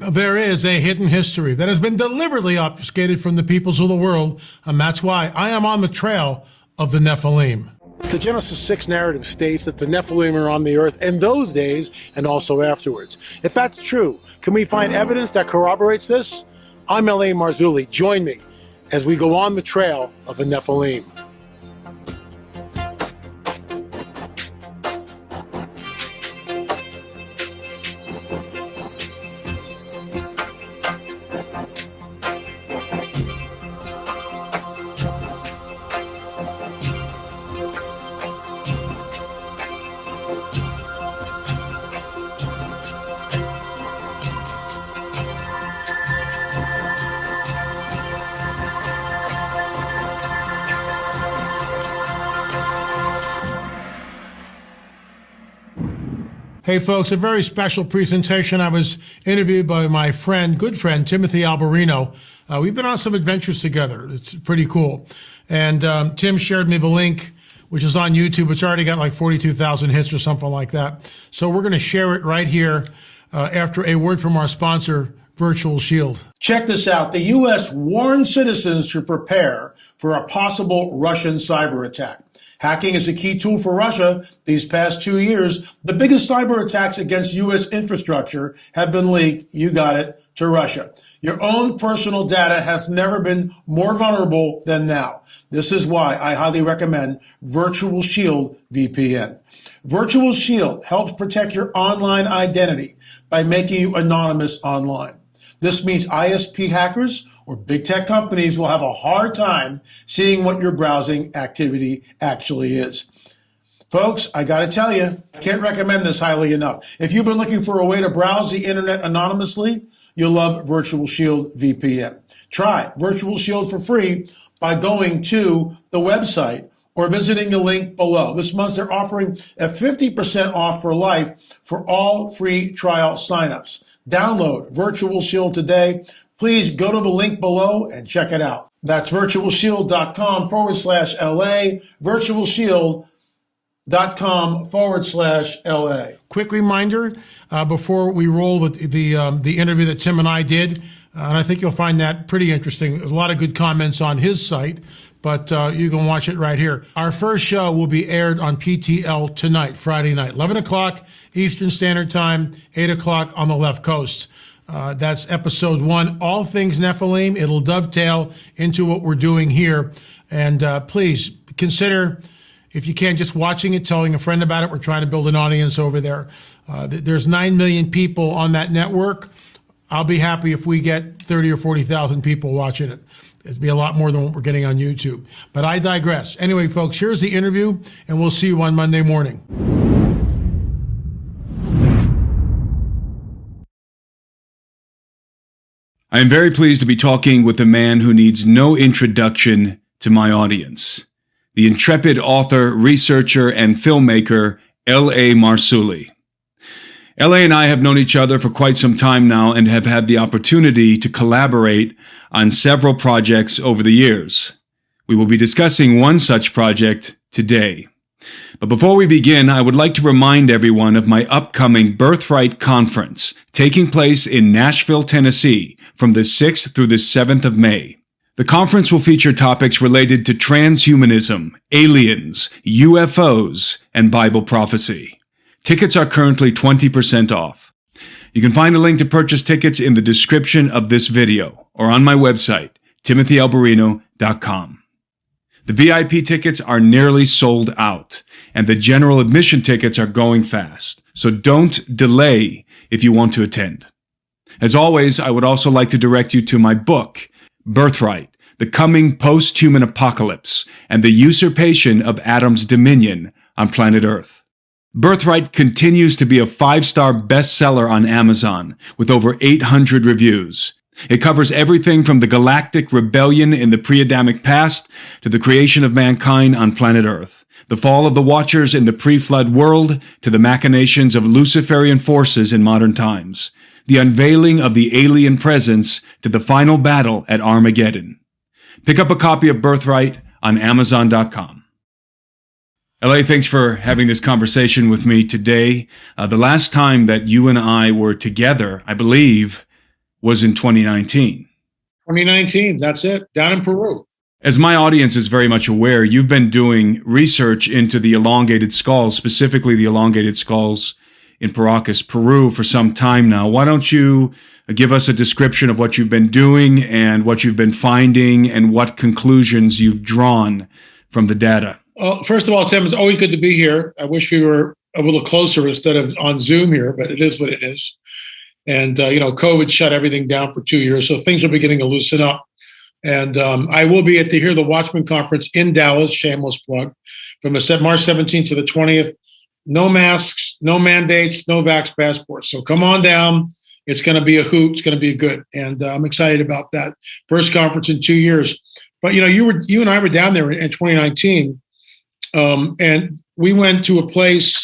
There is a hidden history that has been deliberately obfuscated from the peoples of the world, and that's why I am on the trail of the Nephilim. The Genesis 6 narrative states that the Nephilim are on the earth in those days and also afterwards. If that's true, can we find evidence that corroborates this? I'm L.A. Marzuli. Join me as we go on the trail of the Nephilim. Hey folks, a very special presentation. I was interviewed by my friend, good friend, Tim Alberino. We've been on some adventures together. It's pretty cool. And Tim shared me the link, which is on YouTube. It's already got like 42,000 hits or something like that. So we're going to share it right here after a word from our sponsor, Virtual Shield. Check this out. The U.S. warned citizens to prepare for a possible Russian cyber attack. Hacking is a key tool for Russia. These past 2 years, the biggest cyber attacks against U.S. infrastructure have been leaked, you got it, to Russia. Your own personal data has never been more vulnerable than now. This is why I highly recommend Virtual Shield VPN. Virtual Shield helps protect your online identity by making you anonymous online. This means ISP hackers or big tech companies will have a hard time seeing what your browsing activity actually is. Folks, I got to tell you, I can't recommend this highly enough. If you've been looking for a way to browse the internet anonymously, you'll love Virtual Shield VPN. Try Virtual Shield for free by going to the website or visiting the link below. This month, they're offering a 50% off for life for all free trial signups. Download Virtual Shield today. Please go to the link below and check it out. That's virtualshield.com/LA, virtualshield.com/LA. Quick reminder before we roll with the interview that Tim and I did, and I think you'll find that pretty interesting. There's a lot of good comments on his site, but you can watch it right here. Our first show will be aired on PTL tonight, Friday night, 11 o'clock Eastern Standard Time, 8 o'clock on the left coast. That's episode 1, all things Nephilim. It'll dovetail into what we're doing here. And please consider, if you can, just watching it, telling a friend about it. We're trying to build an audience over there. There's 9 million people on that network. I'll be happy if we get 30 or 40,000 people watching it. It'd be a lot more than what we're getting on YouTube. But I digress. Anyway, folks, here's the interview, and we'll see you on Monday morning. I am very pleased to be talking with a man who needs no introduction to my audience. The intrepid author, researcher, and filmmaker, L.A. Marzuli. L.A. and I have known each other for quite some time now and have had the opportunity to collaborate on several projects over the years. We will be discussing one such project today. But before we begin, I would like to remind everyone of my upcoming Birthright Conference, taking place in Nashville, Tennessee, from the 6th through the 7th of May. The conference will feature topics related to transhumanism, aliens, UFOs, and Bible prophecy. Tickets are currently 20% off. You can find a link to purchase tickets in the description of this video or on my website, timothyalberino.com. The VIP tickets are nearly sold out, and the general admission tickets are going fast, so don't delay if you want to attend. As always, I would also like to direct you to my book, Birthright, The Coming Post-Human Apocalypse and the Usurpation of Adam's Dominion on Planet Earth. Birthright continues to be a 5-star bestseller on Amazon with over 800 reviews. It covers everything from the galactic rebellion in the pre-Adamic past to the creation of mankind on planet Earth, the fall of the Watchers in the pre-flood world to the machinations of Luciferian forces in modern times, the unveiling of the alien presence to the final battle at Armageddon. Pick up a copy of Birthright on Amazon.com. L.A., thanks for having this conversation with me today. The last time that you and I were together, I believe, was in 2019. 2019, that's it, down in Peru. As my audience is very much aware, you've been doing research into the elongated skulls, specifically the elongated skulls in Paracus, Peru, for some time now. Why don't you give us a description of what you've been doing and what you've been finding and what conclusions you've drawn from the data? Well, first of all, Tim, it's always good to be here. I wish we were a little closer instead of on Zoom here, but it is what it is. And, COVID shut everything down for 2 years, so things are beginning to loosen up. And I will be at the Hear the Watchman conference in Dallas, shameless plug, from March 17th to the 20th. No masks, no mandates, no vax passports. So come on down. It's going to be a hoot. It's going to be good. And I'm excited about that. First conference in 2 years. But, you and I were down there in 2019, and we went to a place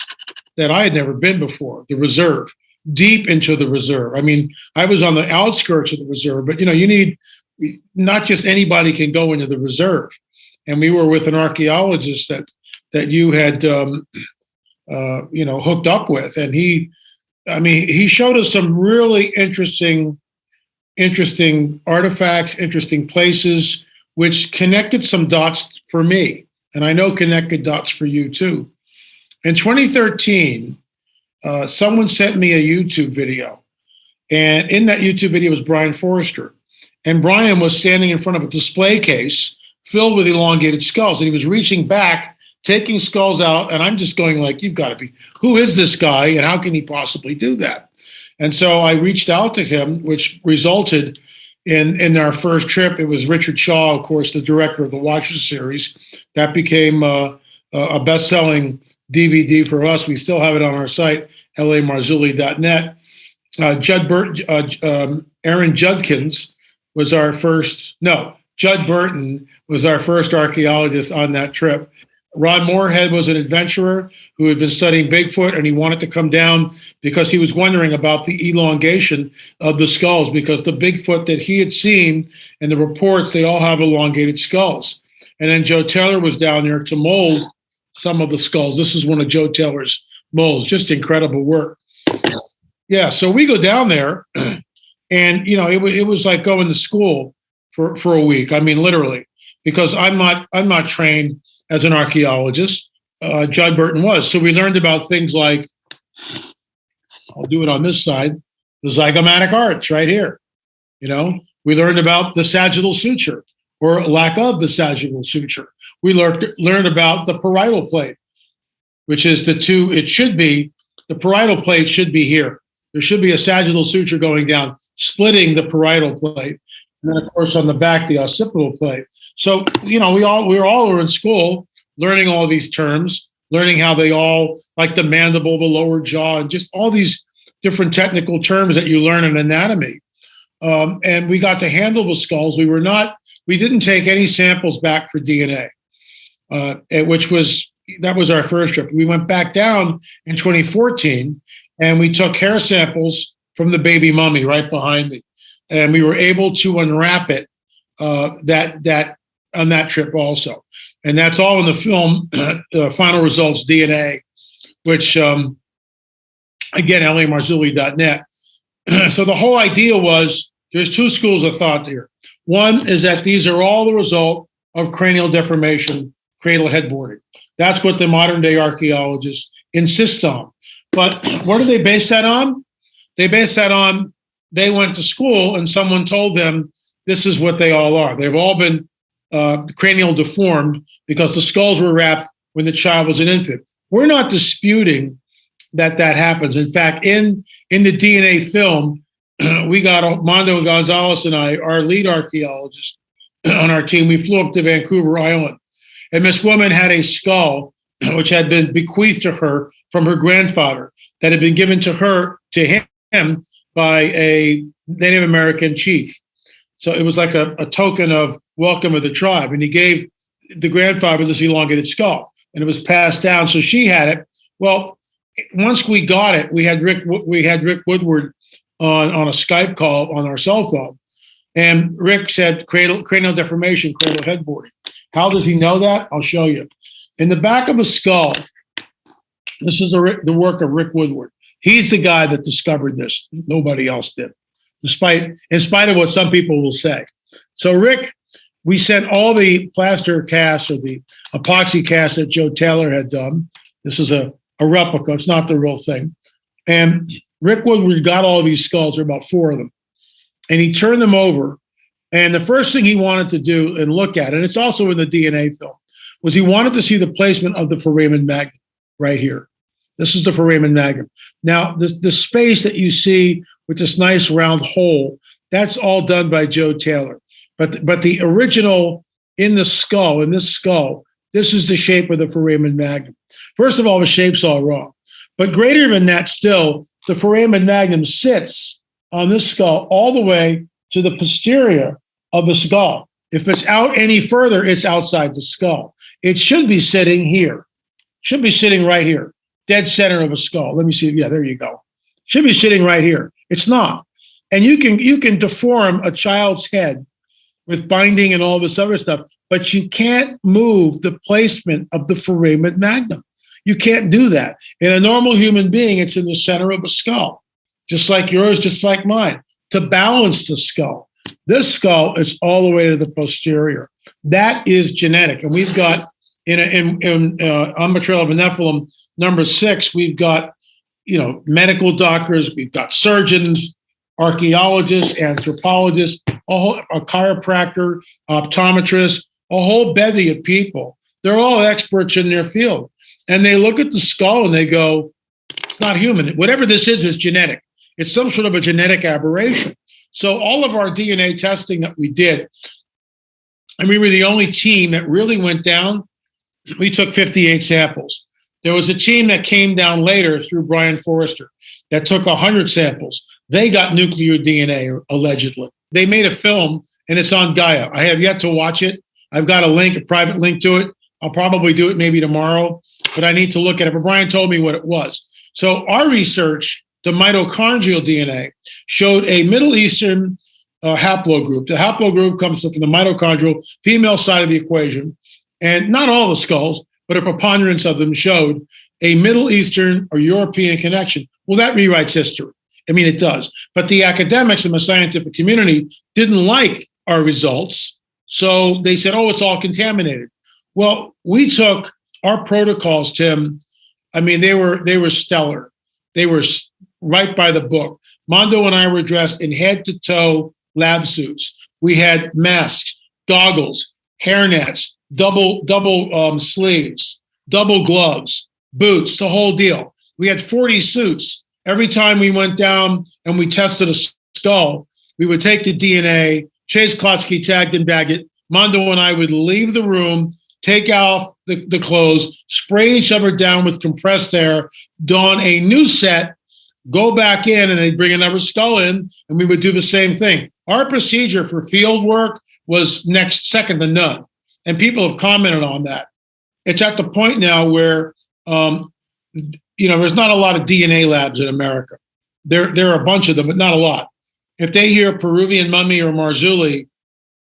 that I had never been before, the Reserve, deep into the Reserve. I mean, I was on the outskirts of the Reserve, but, you need, not just anybody can go into the Reserve. And we were with an archaeologist that you had, hooked up with. And he showed us some really interesting artifacts, interesting places, which connected some dots for me. And I know connected dots for you too. In 2013, someone sent me a YouTube video. And in that YouTube video was Brian Forrester. And Brian was standing in front of a display case filled with elongated skulls. And he was reaching back, taking skulls out. And I'm just going like, you've got to be, who is this guy? And how can he possibly do that? And so I reached out to him, which resulted in our first trip. It was Richard Shaw, of course, the director of the Watcher series. That became a best-selling DVD for us. We still have it on our site, lamarzuli.net. Aaron Judkins was our first, Judd Burton was our first archaeologist on that trip. Ron Moorhead was an adventurer who had been studying Bigfoot, and he wanted to come down because he was wondering about the elongation of the skulls, because the Bigfoot that he had seen in the reports, they all have elongated skulls. And then Joe Taylor was down there to mold some of the skulls. This is one of Joe Taylor's molds, just incredible work. Yeah, so we go down there, and it was like going to school for a week. I mean, literally, because I'm not trained as an archaeologist. Judd Burton was. So we learned about things like, I'll do it on this side, the zygomatic arch right here. We learned about the sagittal suture or lack of the sagittal suture. We learned about the parietal plate, which is the parietal plate should be here. There should be a sagittal suture going down, splitting the parietal plate. And then, of course, on the back, the occipital plate. So, we were in school learning all these terms, learning how they all, like the mandible, the lower jaw, and just all these different technical terms that you learn in anatomy. And we got to handle the skulls. We didn't take any samples back for DNA, that was our first trip. We went back down in 2014, and we took hair samples from the baby mummy right behind me. And we were able to unwrap it that on that trip also. And that's all in the film, Final Results DNA, which, again, lamarzuli.net. So the whole idea was there's two schools of thought here. One is that these are all the result of cranial deformation, cranial headboarding. That's what the modern day archaeologists insist on. But what do they base that on? They base that on they went to school and someone told them this is what they all are. They've all been cranial deformed because the skulls were wrapped when the child was an infant. We're not disputing that happens. In fact, in the DNA film, we got Armando Gonzalez and I, our lead archaeologist on our team. We flew up to Vancouver Island, and this woman had a skull which had been bequeathed to her from her grandfather that had been given to him by a Native American chief. So it was like a token of welcome of the tribe. And he gave the grandfather this elongated skull, and it was passed down. So she had it. Well, once we got it, we had Rick Woodward on a Skype call on our cell phone. And Rick said cranial deformation, cranial headboarding. How does he know that? I'll show you. In the back of a skull, this is the work of Rick Woodward. He's the guy that discovered this. Nobody else did. in spite of what some people will say. So, Rick, we sent all the plaster casts or the epoxy casts that Joe Taylor had done. This is a replica. It's not the real thing. And Rick Woodward got all of these skulls. There are about 4 of them. And he turned them over. And the first thing he wanted to do and look at, and it's also in the DNA film, was he wanted to see the placement of the foramen magnum right here. This is the foramen magnum. Now, the space that you see with this nice round hole, that's all done by Joe Taylor. But the original in this skull, this is the shape of the foramen magnum. First of all, the shape's all wrong. But greater than that still, the foramen magnum sits on this skull all the way to the posterior of the skull. If it's out any further, it's outside the skull. It should be sitting here. Should be sitting right here, dead center of a skull. Let me see. Yeah, there you go. Should be sitting right here. It's not. And you can deform a child's head with binding and all this other stuff, but you can't move the placement of the foramen magnum. You can't do that. In a normal human being, it's in the center of a skull, just like yours, just like mine, to balance the skull. This skull is all the way to the posterior. That is genetic. And we've got, on the Trail of the Nephilim, number 6, we've got, medical doctors, we've got surgeons, archaeologists, anthropologists, a chiropractor, optometrist, a whole bevy of people. They're all experts in their field. And they look at the skull and they go, it's not human. Whatever this is genetic. It's some sort of a genetic aberration. So all of our DNA testing that we did, and we were the only team that really went down, we took 58 samples. There was a team that came down later through Brian Forrester that took 100 samples. They got nuclear DNA, allegedly. They made a film, and it's on Gaia. I have yet to watch it. I've got a private link to it. I'll probably do it maybe tomorrow, but I need to look at it. But Brian told me what it was. So our research, the mitochondrial DNA, showed a Middle Eastern haplogroup. The haplogroup comes from the mitochondrial female side of the equation, and not all the skulls, but a preponderance of them showed a Middle Eastern or European connection. Well, that rewrites history. I mean, it does. But the academics and the scientific community didn't like our results, so they said, oh, it's all contaminated. Well, we took our protocols, Tim. I mean, they were stellar. They were right by the book. Mondo and I were dressed in head-to-toe lab suits. We had masks, goggles, hairnets, double sleeves, double gloves, boots, the whole deal. We had 40 suits. Every time we went down and we tested a skull, we would take the DNA, Chase Klotsky tagged and bag it. Mondo and I would leave the room, take off the clothes, spray each other down with compressed air, don a new set, go back in, and they'd bring another skull in, and we would do the same thing. Our procedure for field work was second to none, and people have commented on that. It's at the point now where, there's not a lot of DNA labs in America. There are a bunch of them, but not a lot. If they hear Peruvian mummy or Marzuli,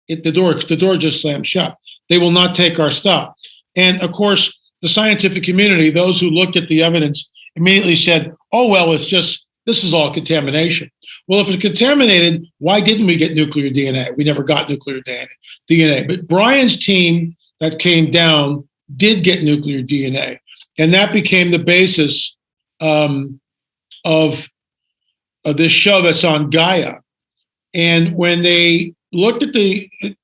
the door just slams shut. They will not take our stuff. And of course, the scientific community, those who looked at the evidence, immediately said, oh, well, this is all contamination. Well, if it's contaminated, why didn't we get nuclear DNA? We never got nuclear DNA. But Brian's team that came down did get nuclear DNA. And that became the basis of this show that's on Gaia. And when they looked at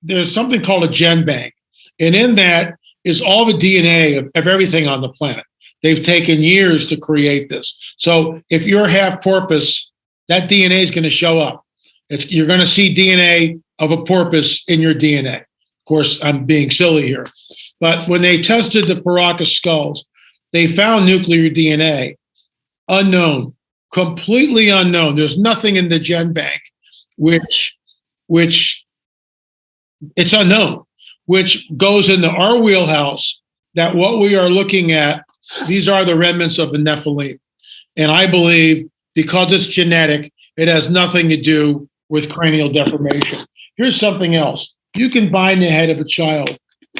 there's something called a gen bank. And in that is all the DNA of everything on the planet. They've taken years to create this. So if you're half porpoise, that DNA is going to show up. You're going to see DNA of a porpoise in your DNA. Of course, I'm being silly here. But when they tested the Paracus skulls, they found nuclear DNA, unknown, completely unknown. There's nothing in the gen bank which it's unknown, which goes into our wheelhouse, that what we are looking at, these are the remnants of the Nephilim. And I believe because it's genetic, it has nothing to do with cranial deformation. Here's something else. You can bind the head of a child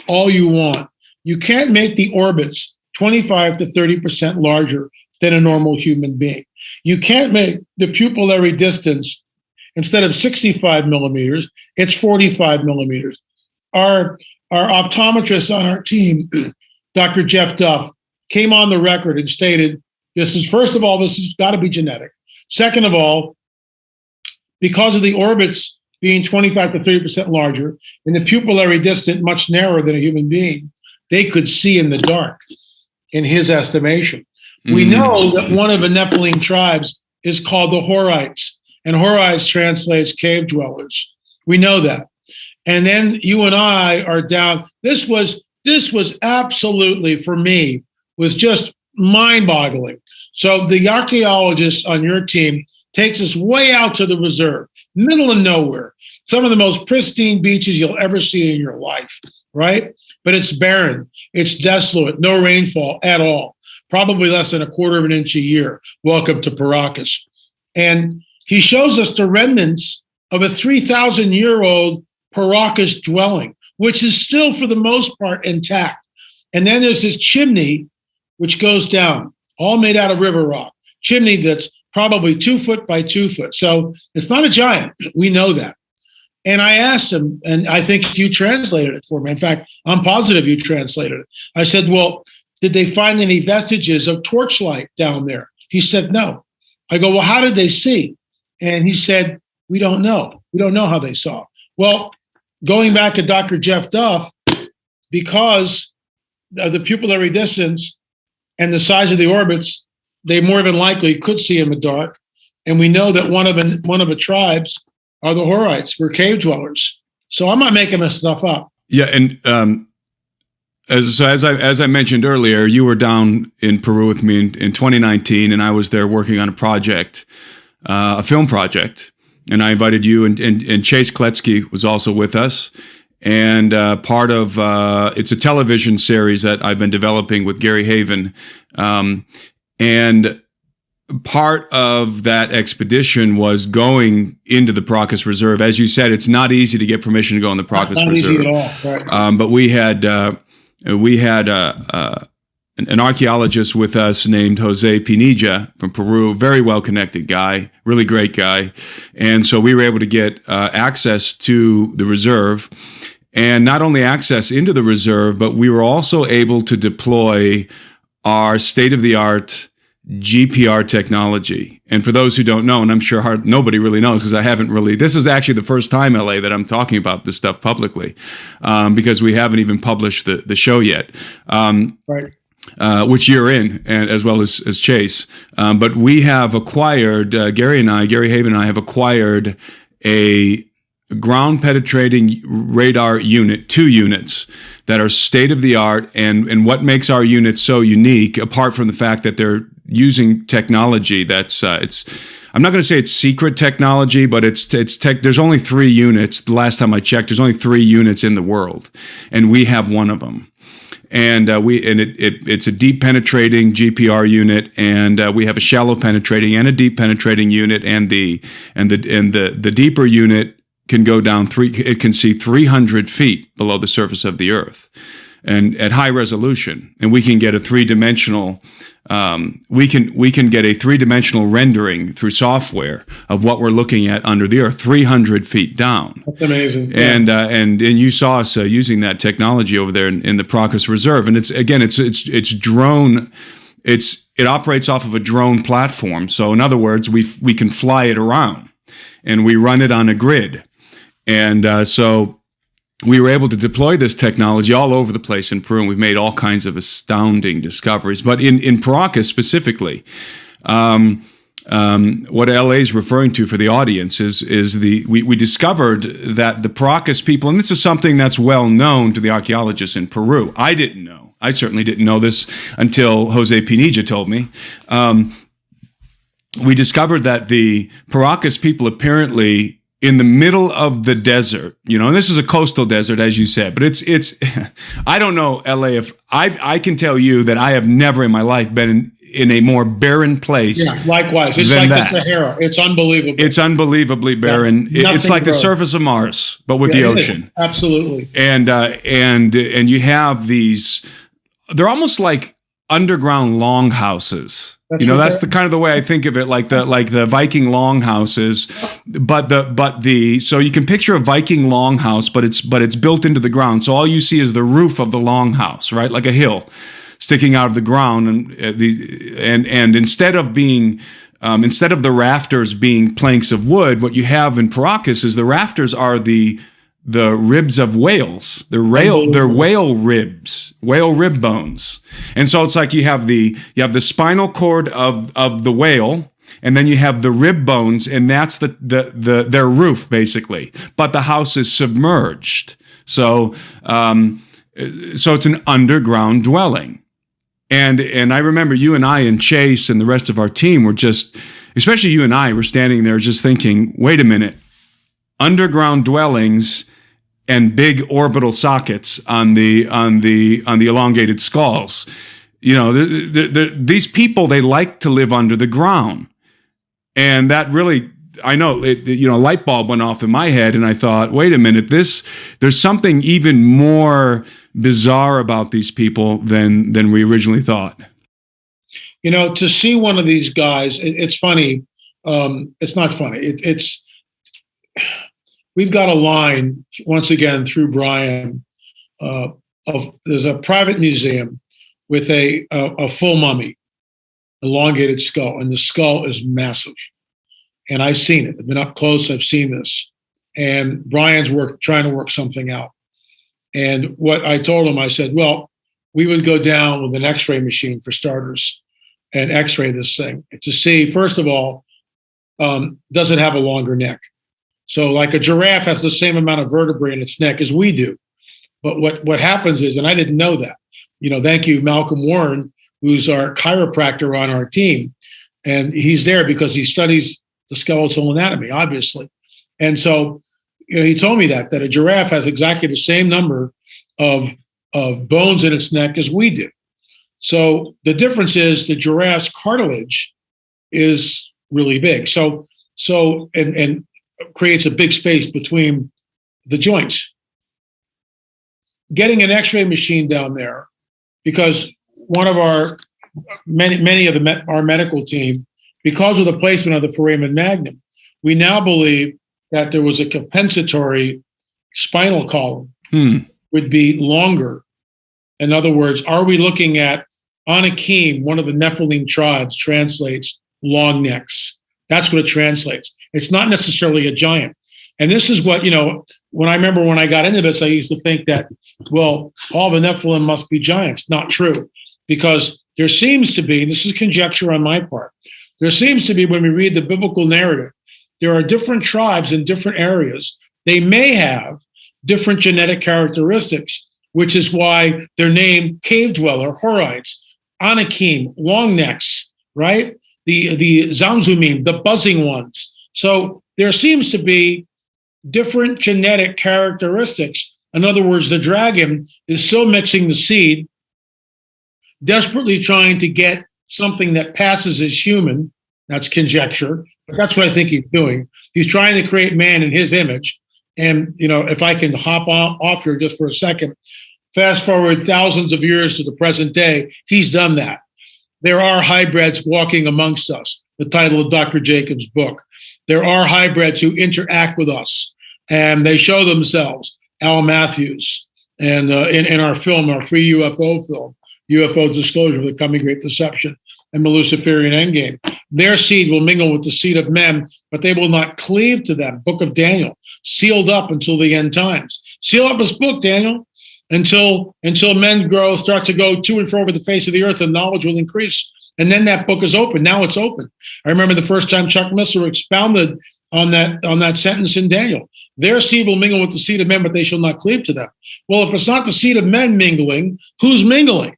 all you want. You can't make the orbits 25 to 30% larger than a normal human being. You can't make the pupillary distance Instead of 65 millimeters, it's 45 millimeters. Our optometrist on our team, Dr. Jeff Duff, came on the record and stated, first of all, this has got to be genetic. Second of all, because of the orbits being 25 to 30% larger and the pupillary distance much narrower than a human being, they could see in the dark, in his estimation. We know that one of the Nephilim tribes is called the Horites, and Horites translates cave dwellers. We know that. And then you and I are down. This was absolutely, for me, was just mind-boggling. So the archaeologist on your team takes us way out to the reserve, middle of nowhere, some of the most pristine beaches you'll ever see in your life, right? But it's barren, it's desolate, no rainfall at all, probably less than a quarter of an inch a year. Welcome to Paracus. And he shows us the remnants of a 3,000-year-old Paracus dwelling, which is still, for the most part, intact. And then there's this chimney, which goes down, all made out of river rock. Chimney that's probably 2 foot by 2 foot. So it's not a giant. We know that. And I asked him, and I think you translated it for me. In fact, I'm positive you translated it. I said, well, did they find any vestiges of torchlight down there? He said, no. I go, well, how did they see? And he said, we don't know. We don't know how they saw. Well, going back to Dr. Jeff Duff, because of the pupillary distance and the size of the orbits, they more than likely could see in the dark. And we know that one of the tribes are the Horites, were cave dwellers. So I'm not making this stuff up. Yeah, and as I mentioned earlier, you were down in Peru with me in 2019, and I was there working on a project, a film project, and I invited you, and Chase Kletsky was also with us. And part of it's a television series that I've been developing with Gary Haven, and part of that expedition was going into the Paracus Reserve. As you said, it's not easy to get permission to go in the Paracus Reserve. Not easy at all. Right. But we had an archaeologist with us named Jose Pinilla from Peru, very well-connected guy, really great guy. And so we were able to get access to the reserve, and not only access into the reserve, but we were also able to deploy our state-of-the-art GPR technology. And for those who don't know, and I'm sure nobody really knows because I haven't really, this is actually the first time, LA, that I'm talking about this stuff publicly, because we haven't even published the show yet. Right. Which you're in, and as well as Chase. But we have acquired, Gary Haven and I have acquired a ground-penetrating radar unit, 2 units that are state-of-the-art, and what makes our units so unique, apart from the fact that they're using technology that's, I'm not going to say it's secret technology, but it's tech. There's only 3 units. The last time I checked, there's only 3 units in the world, and we have one of them. And it's a deep penetrating GPR unit, and we have a shallow penetrating and a deep penetrating unit, and the deeper unit can go down it can see 300 feet below the surface of the Earth, and at high resolution, and we can get a 3-dimensional. We can get a 3-dimensional rendering through software of what we're looking at under the Earth, 300 feet down. That's amazing. And you saw us using that technology over there in the Paracus Reserve, and it's drone. It operates off of a drone platform. So in other words, we can fly it around, and we run it on a grid, and so we were able to deploy this technology all over the place in Peru, and we've made all kinds of astounding discoveries. But in Paracus specifically, what LA is referring to for the audience is we discovered that the Paracus people, and this is something that's well known to the archaeologists in Peru. I didn't know. I certainly didn't know this until Jose Pinilla told me. We discovered that the Paracus people apparently, in the middle of the desert, and this is a coastal desert, as you said, but it's, I don't know, LA, if I can tell you that I have never in my life been in a more barren place. Yeah, likewise. It's like the Sahara. It's unbelievable. It's unbelievably barren. Yeah, it's like grows. The surface of Mars, but with the ocean. Absolutely. And you have these, they're almost like underground longhouses. That's the kind of the way I think of it, like the Viking longhouses. So you can picture a Viking longhouse, but it's built into the ground. So all you see is the roof of the longhouse, right, like a hill sticking out of the ground, and instead of the rafters being planks of wood, what you have in Paracus is the rafters are the ribs of whales. They're whale ribs, whale rib bones. And so it's like you have the spinal cord of the whale, and then you have the rib bones, and that's their roof basically. But the house is submerged. So it's an underground dwelling. And I remember you and I and Chase and the rest of our team were just, especially you and I, were standing there just thinking, wait a minute, underground dwellings and big orbital sockets on the elongated skulls. These people, they like to live under the ground. And that really, I know, a light bulb went off in my head, and I thought, wait a minute, there's something even more bizarre about these people than we originally thought. To see one of these guys, it's funny. It's not funny. We've got a line, once again, through Brian, there's a private museum with a full mummy, elongated skull, and the skull is massive. And I've seen it. I've been up close. I've seen this. And Brian's trying to work something out. And what I told him, I said, well, we would go down with an X-ray machine for starters and X-ray this thing to see, first of all, does it have a longer neck? So like a giraffe has the same amount of vertebrae in its neck as we do. But what happens is, and I didn't know that, thank you, Malcolm Warren, who's our chiropractor on our team. And he's there because he studies the skeletal anatomy, obviously. And so, he told me that a giraffe has exactly the same number of bones in its neck as we do. So the difference is the giraffe's cartilage is really big. So and creates a big space between the joints. Getting an X-ray machine down there, because one of our many of our medical team, because of the placement of the foramen magnum, we now believe that there was a compensatory spinal column would be longer. In other words, are we looking at Anakim, one of the Nephilim tribes, translates long necks. That's what it translates. It's not necessarily a giant. And this is what, when I got into this, I used to think that, well, all the Nephilim must be giants. Not true. Because there seems to be, this is conjecture on my part, there seems to be, when we read the biblical narrative, there are different tribes in different areas. They may have different genetic characteristics, which is why they're named cave dweller, Horites, Anakim, long necks, right? The Zamzumim, the buzzing ones. So there seems to be different genetic characteristics. In other words, the dragon is still mixing the seed, desperately trying to get something that passes as human. That's conjecture, but that's what I think he's doing. He's trying to create man in his image. And, if I can hop off here just for a second, fast forward thousands of years to the present day, he's done that. There are hybrids walking amongst us, the title of Dr. Jacobs' book. There are hybrids who interact with us, and they show themselves. Al Matthews, and in our film, our free UFO film, UFO Disclosure, The Coming Great Deception, and the Luciferian Endgame. Their seed will mingle with the seed of men, but they will not cleave to them. Book of Daniel, sealed up until the end times. Seal up this book, Daniel, until men start to go to and fro over the face of the earth, and knowledge will increase. And then that book is open. Now it's open. I remember the first time Chuck Missler expounded on that sentence in Daniel. Their seed will mingle with the seed of men, but they shall not cleave to them. Well, if it's not the seed of men mingling, who's mingling?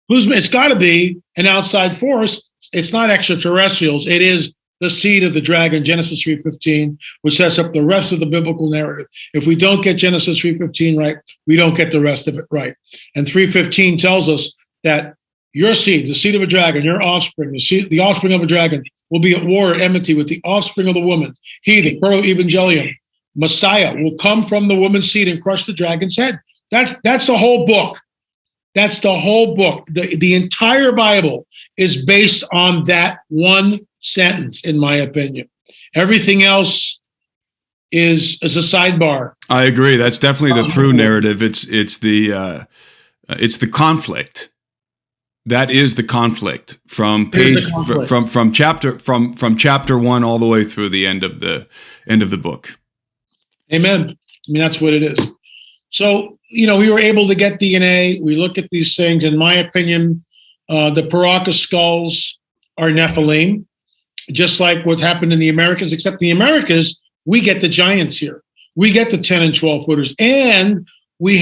It's got to be an outside force. It's not extraterrestrials. It is the seed of the dragon, Genesis 3:15, which sets up the rest of the biblical narrative. If we don't get Genesis 3:15 right, we don't get the rest of it right. And 3:15 tells us that your seed, the seed of a dragon, your offspring, the offspring of a dragon, will be at war at enmity with the offspring of the woman. He, the proto-evangelium, Messiah, will come from the woman's seed and crush the dragon's head. That's the whole book. That's the whole book. The entire Bible is based on that one sentence, in my opinion. Everything else is a sidebar. I agree. That's definitely the through narrative. It's the conflict. That is the conflict from from chapter 1 all the way through the end of the book. Amen. I mean, that's what it is. So, we were able to get DNA. We look at these things. In my opinion, the Paracus Skulls are Nephilim, just like what happened in the Americas, except in the Americas, we get the giants here. We get the 10 and 12 footers. And we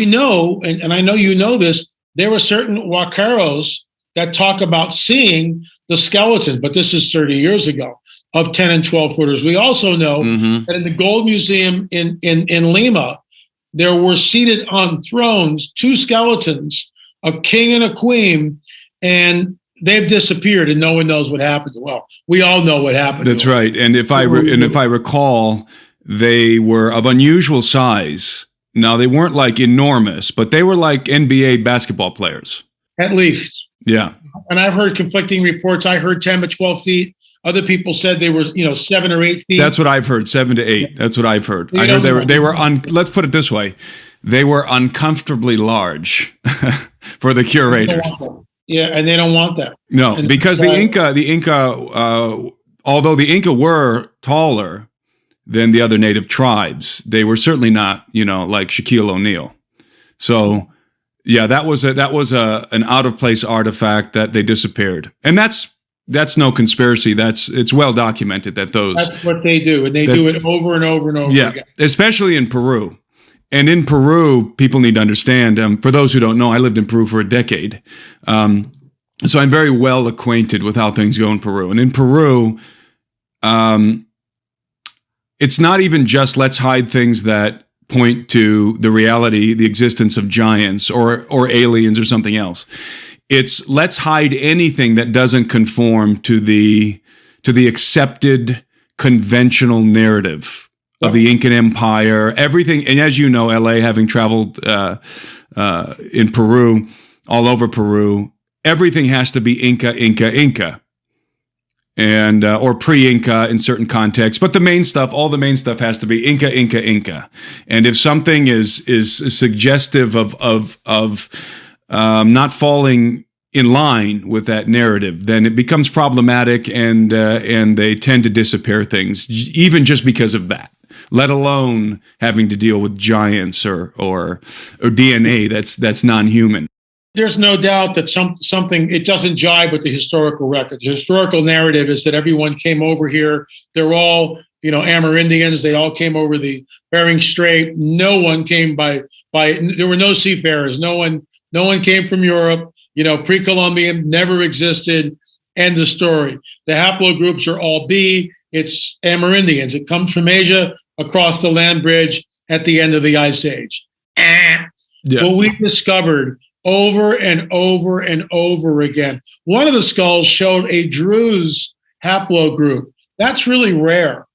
know, and I know you know this, there were certain Wakaros that talk about seeing the skeleton, but this is 30 years ago, of 10 and 12 footers. We also know that in the Gold Museum in Lima, there were seated on thrones 2 skeletons, a king and a queen, and they've disappeared, and no one knows what happened. Well, we all know what happened. That's right. And if I recall, they were of unusual size. Now, they weren't like enormous, but they were like NBA basketball players. At least. Yeah. And I've heard conflicting reports. I heard 10 to 12 feet. Other people said they were, 7 or 8 feet. That's what I've heard, 7 to 8. That's what I've heard. I heard they were let's put it this way. They were uncomfortably large for the curators. Yeah, and they don't want that. No, because the Inca, although the Inca were taller than the other native tribes, they were certainly not, like Shaquille O'Neal. So, yeah, that was an out of place artifact that they disappeared, and that's no conspiracy. It's well documented that's what they do, and they do it over and over and over again. Especially in Peru. And in Peru, people need to understand, for those who don't know, I lived in Peru for a decade. So I'm very well acquainted with how things go in Peru. And in Peru, it's not even just let's hide things that point to the reality, the existence of giants or aliens or something else. It's let's hide anything that doesn't conform to the accepted conventional narrative of the Incan Empire, everything. And as you know, LA, having traveled in Peru, all over Peru, everything has to be Inca, and or pre-Inca in certain contexts. But all the main stuff has to be Inca. And if something is suggestive of not falling in line with that narrative, then it becomes problematic, and they tend to disappear things, even just because of that. Let alone having to deal with giants or DNA that's non-human. There's no doubt that something, it doesn't jibe with the historical record. The historical narrative is that everyone came over here. They're all, Amerindians. They all came over the Bering Strait. No one came by. There were no seafarers. No one came from Europe. Pre-Columbian never existed. End of story. The haplogroups are all B. It's Amerindians. It comes from Asia across the land bridge at the end of the Ice Age. Yeah. Well, we discovered over and over and over again. One of the skulls showed a Druze haplogroup. That's really rare.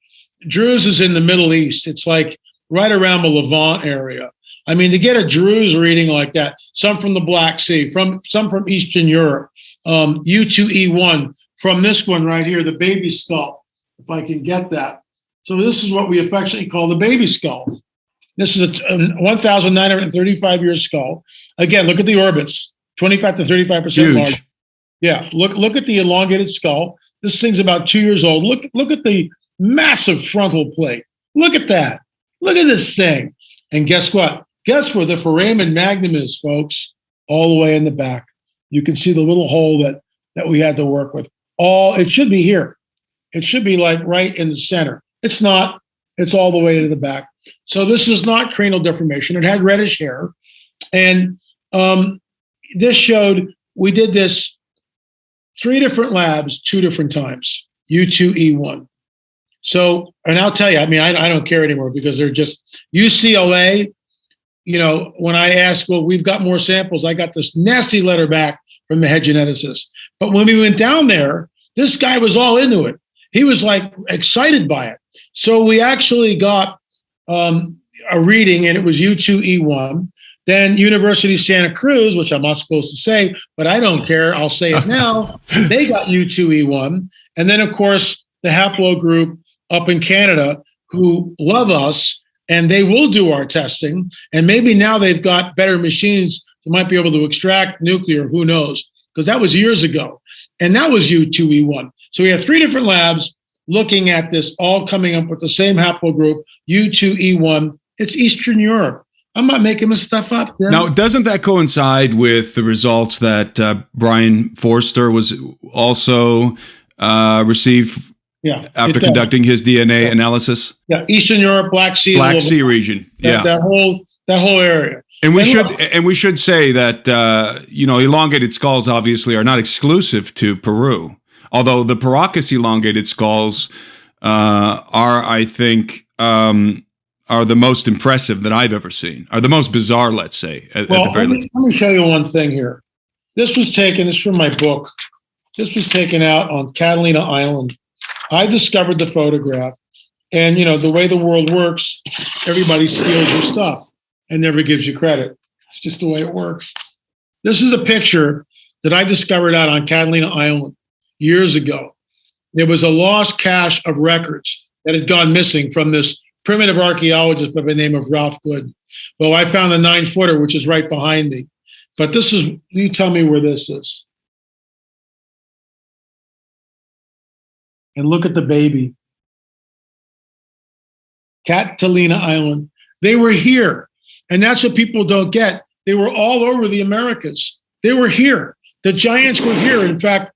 Druze is in the Middle East. It's like right around the Levant area. I mean, to get a Druze reading like that, some from the Black Sea, some from Eastern Europe, U2E1, from this one right here, the baby skull, if I can get that. So this is what we affectionately call the baby skull. This is a 1,935-year skull. Again, look at the orbits, 25 to 35% large. Yeah, look at the elongated skull. This thing's about 2 years old. Look at the massive frontal plate. Look at that. Look at this thing. And guess what? Guess where the foramen magnum is, folks? All the way in the back. You can see the little hole that we had to work with. It should be here. It should be like right in the center. It's not. It's all the way to the back. So this is not cranial deformation. It had reddish hair. And this showed, we did this 3 different labs, 2 different times, U2E1. So, and I'll tell you, I mean, I don't care anymore because they're just, UCLA, when I asked, well, we've got more samples, I got this nasty letter back from the head geneticist. But when we went down there, this guy was all into it. He was like excited by it. So we actually got a reading, and it was U2E1. Then University of Santa Cruz, which I'm not supposed to say, but I don't care. I'll say it now. They got U2E1. And then, of course, the haplogroup up in Canada who love us, and they will do our testing. And maybe now they've got better machines that might be able to extract nuclear. Who knows? Because that was years ago. And that was U2E1. So we have 3 different labs looking at this, all coming up with the same haplogroup, U2E1. It's Eastern Europe. I'm not making this stuff up. Tim. Now, doesn't that coincide with the results that Brian Forster was also received after conducting his DNA analysis? Yeah, Eastern Europe, Black Sea region. That whole area. And we should say that elongated skulls obviously are not exclusive to Peru, although the Paracus elongated skulls are, I think, are the most impressive that I've ever seen, are the most bizarre, let's say. At the very least. Let me show you one thing here. This is from my book. This was taken out on Catalina Island. I discovered the photograph, and the way the world works, everybody steals your stuff and never gives you credit. It's just the way it works. This is a picture that I discovered out on Catalina Island years ago. There was a lost cache of records that had gone missing from this primitive archaeologist by the name of Ralph Good. Well, I found a 9-footer, which is right behind me. But you tell me where this is. And look at the baby. Catalina Island. They were here. And that's what people don't get. They were all over the Americas. They were here. The giants were here. In fact,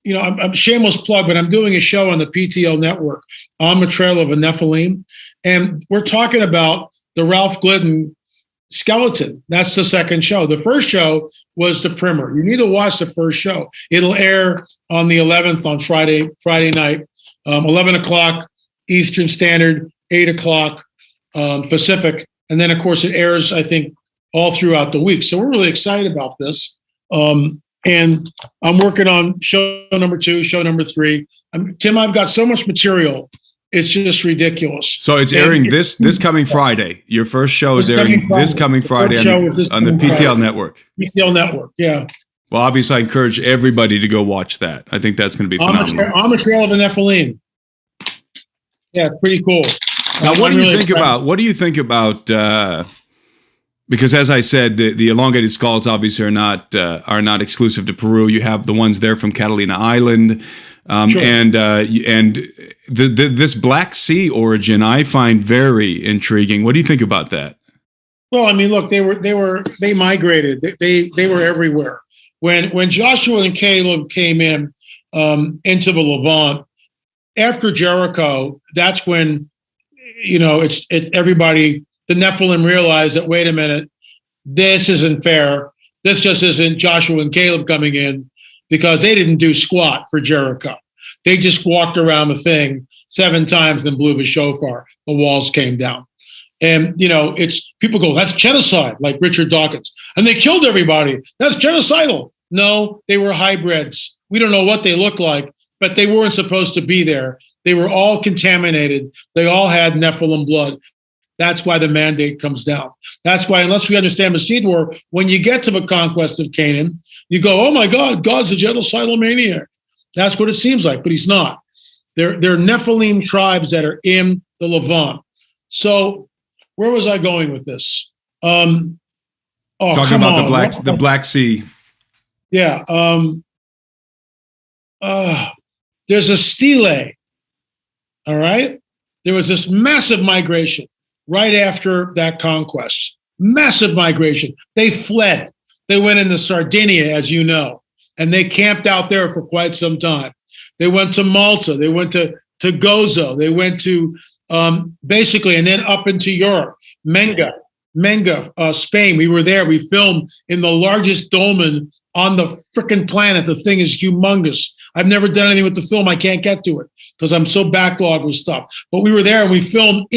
I'm a shameless plug, but I'm doing a show on the PTL network on the trail of a Nephilim. And we're talking about the Ralph Glidden skeleton. That's the second show. The first show was the primer. You need to watch the first show. It'll air on the 11th on Friday night, 11 o'clock Eastern Standard, 8 o'clock Pacific. And then, of course, it airs, I think, all throughout the week. So we're really excited about this. And I'm working on show number 2, show number 3. Tim, I've got so much material. It's just ridiculous. So it's airing this coming Friday. Your first show is airing this coming Friday on the PTL network. PTL network, yeah. Well, obviously, I encourage everybody to go watch that. I think that's going to be phenomenal. On the trail of a Nephilim. Yeah, pretty cool. Now, what do you think about? Because as I said, the elongated skulls obviously are not exclusive to Peru. You have the ones there from Catalina Island. Sure. And this Black Sea origin I find very intriguing. What do you think about that? Well, I mean, look, they migrated. They were everywhere. When Joshua and Caleb came into the Levant after Jericho, that's when everybody, the Nephilim, realized that, wait a minute, this isn't fair. This just isn't Joshua and Caleb coming in, because they didn't do squat for Jericho. They just walked around the thing 7 times and blew the shofar. The walls came down. And, it's people go, that's genocide, like Richard Dawkins. And they killed everybody. That's genocidal. No, they were hybrids. We don't know what they look like, but they weren't supposed to be there. They were all contaminated. They all had Nephilim blood. That's why the mandate comes down. That's why, unless we understand the seed war, when you get to the conquest of Canaan, you go, oh my God, God's a genocidal maniac. That's what it seems like, but he's not. They're Nephilim tribes that are in the Levant. So where was I going with this? Talking about the Black Sea. Yeah. There's a stele. All right. There was this massive migration right after that conquest. Massive migration. They fled. They went into Sardinia, as you know, and they camped out there for quite some time. They went to Malta. They went to Gozo. They went to basically, and then up into Europe, Menga, Spain. We were there. We filmed in the largest dolmen on the frickin' planet. The thing is humongous. I've never done anything with the film. I can't get to it because I'm so backlogged with stuff. But we were there and we filmed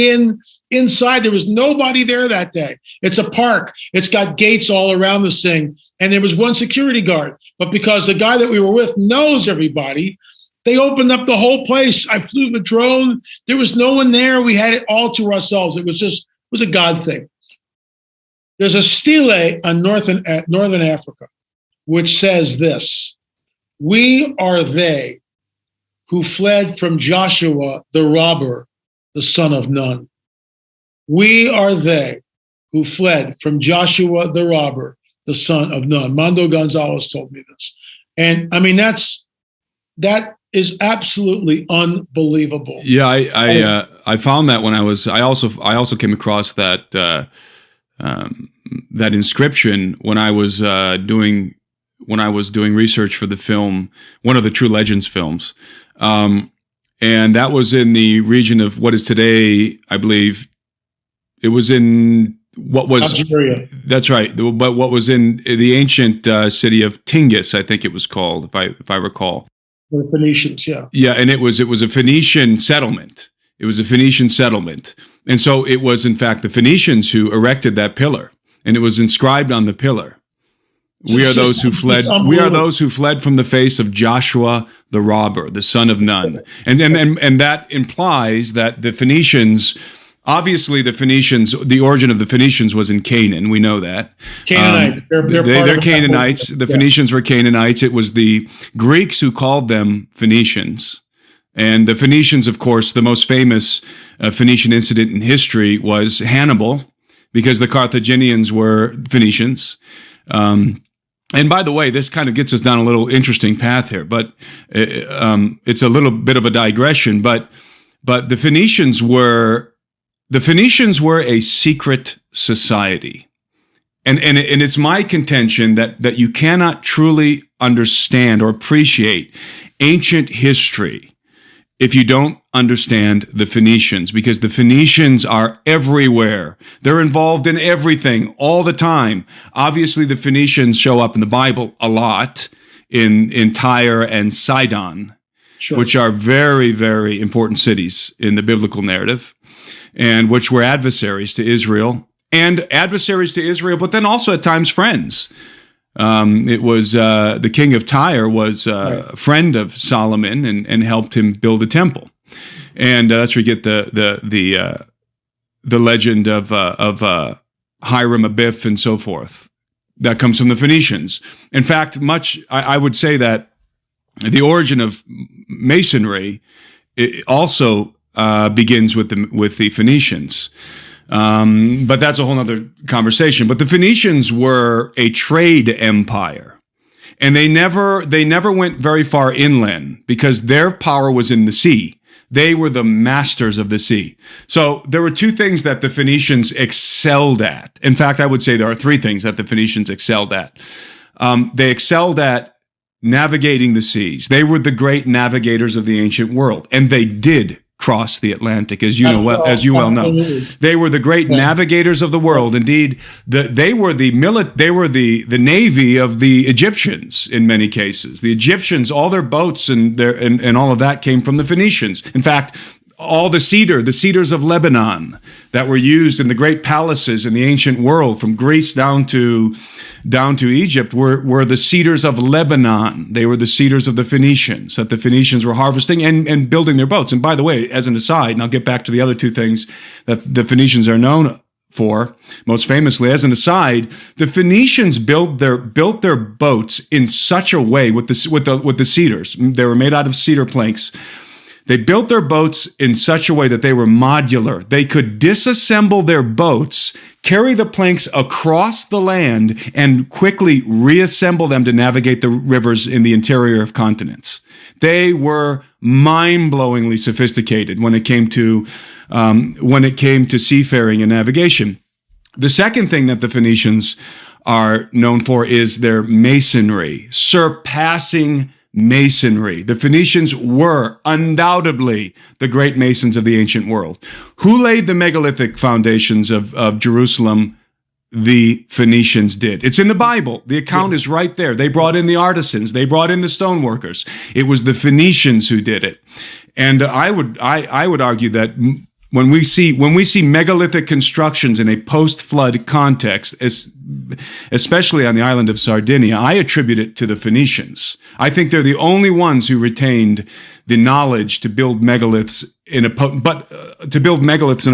inside. There was nobody there that day. It's a park. It's got gates all around this thing. And there was one security guard. But because the guy that we were with knows everybody, they opened up the whole place. I flew the drone. There was no one there. We had it all to ourselves. It was a God thing. There's a stele on northern Africa, which says this: "We are they who fled from Joshua the robber, the son of Nun." We are they who fled from Joshua the robber, the son of Nun. Mondo Gonzalez told me this. And I mean, that is absolutely unbelievable. Yeah, I found that when I also came across that that inscription when I was doing research for the film, one of the True Legends films. And that was in the region of what is today, I believe, it was in what was Algeria. That's right. But what was in the ancient city of Tingis, I think it was called, if I recall. The Phoenicians, yeah. Yeah, and it was a Phoenician settlement. It was a Phoenician settlement, and so it was in fact the Phoenicians who erected that pillar, and it was inscribed on the pillar. We are those who fled. We are those who fled from the face of Joshua the robber, the son of Nun, and that implies that the Phoenicians. Obviously, the origin of the Phoenicians was in Canaan. We know that. Canaanites. They're Canaanites. The Phoenicians were Canaanites. It was the Greeks who called them Phoenicians. And the Phoenicians, of course, the most famous Phoenician incident in history was Hannibal, because the Carthaginians were Phoenicians. And by the way, this kind of gets us down a little interesting path here, but it's a little bit of a digression. But the Phoenicians were a secret society. And it's my contention that you cannot truly understand or appreciate ancient history if you don't understand the Phoenicians, because the Phoenicians are everywhere. They're involved in everything all the time. Obviously, the Phoenicians show up in the Bible a lot in Tyre and Sidon, Sure. which are very, very important cities in the biblical narrative, and which were adversaries to Israel, but then also at times friends. It was the king of Tyre was a friend of Solomon and helped him build a temple, and that's where you get the legend of Hiram Abiff and so forth. That comes from the Phoenicians. In fact, I would say that the origin of Masonry also begins with the Phoenicians. But that's a whole other conversation. But the Phoenicians were a trade empire, and they never went very far inland because their power was in the sea. They were the masters of the sea. So there were two things that the Phoenicians excelled at. In fact, I would say there are three things that the Phoenicians excelled at. They excelled at navigating the seas. They were the great navigators of the ancient world, and they did cross the Atlantic, as you well know. They were the great navigators of the world. Indeed, they were the navy of the Egyptians in many cases. The Egyptians, all their boats and all of that came from the Phoenicians. In fact, all the cedars of Lebanon that were used in the great palaces in the ancient world, from Greece down to Egypt, were the cedars of Lebanon. They were the cedars of the Phoenicians that the Phoenicians were harvesting and building their boats. And by the way, as an aside, and I'll get back to the other two things that the Phoenicians are known for, most famously, as an aside, the Phoenicians built their boats in such a way with the cedars. They were made out of cedar planks. They built their boats in such a way that they were modular. They could disassemble their boats, carry the planks across the land, and quickly reassemble them to navigate the rivers in the interior of continents. They were mind-blowingly sophisticated when it came to seafaring and navigation. The second thing that the Phoenicians are known for is their masonry, surpassing masonry. The Phoenicians were undoubtedly the great masons of the ancient world. Who laid the megalithic foundations of Jerusalem? The Phoenicians did. It's in the Bible. The account is right there. They brought in the artisans. They brought in the stoneworkers. It was the Phoenicians who did it. And I would argue that when we see megalithic constructions in a post-flood context, especially on the island of Sardinia, I attribute it to the Phoenicians. I think they're the only ones who retained the knowledge to build megaliths in a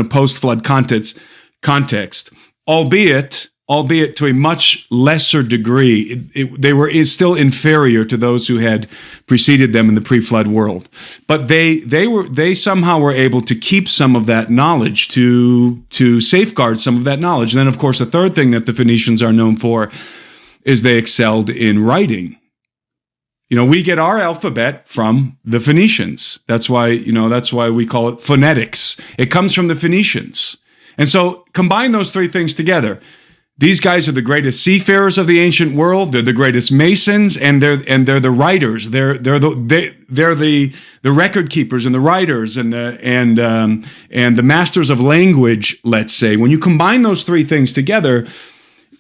post-flood context, albeit albeit to a much lesser degree. They were still inferior to those who had preceded them in the pre-flood world. But they somehow were able to keep some of that knowledge, to safeguard some of that knowledge. And then, of course, the third thing that the Phoenicians are known for is they excelled in writing. We get our alphabet from the Phoenicians. That's why we call it phonetics. It comes from the Phoenicians. And so combine those three things together. These guys are the greatest seafarers of the ancient world. They're the greatest masons, and they're the writers. They're the record keepers and the writers and the masters of language, let's say. When you combine those three things together,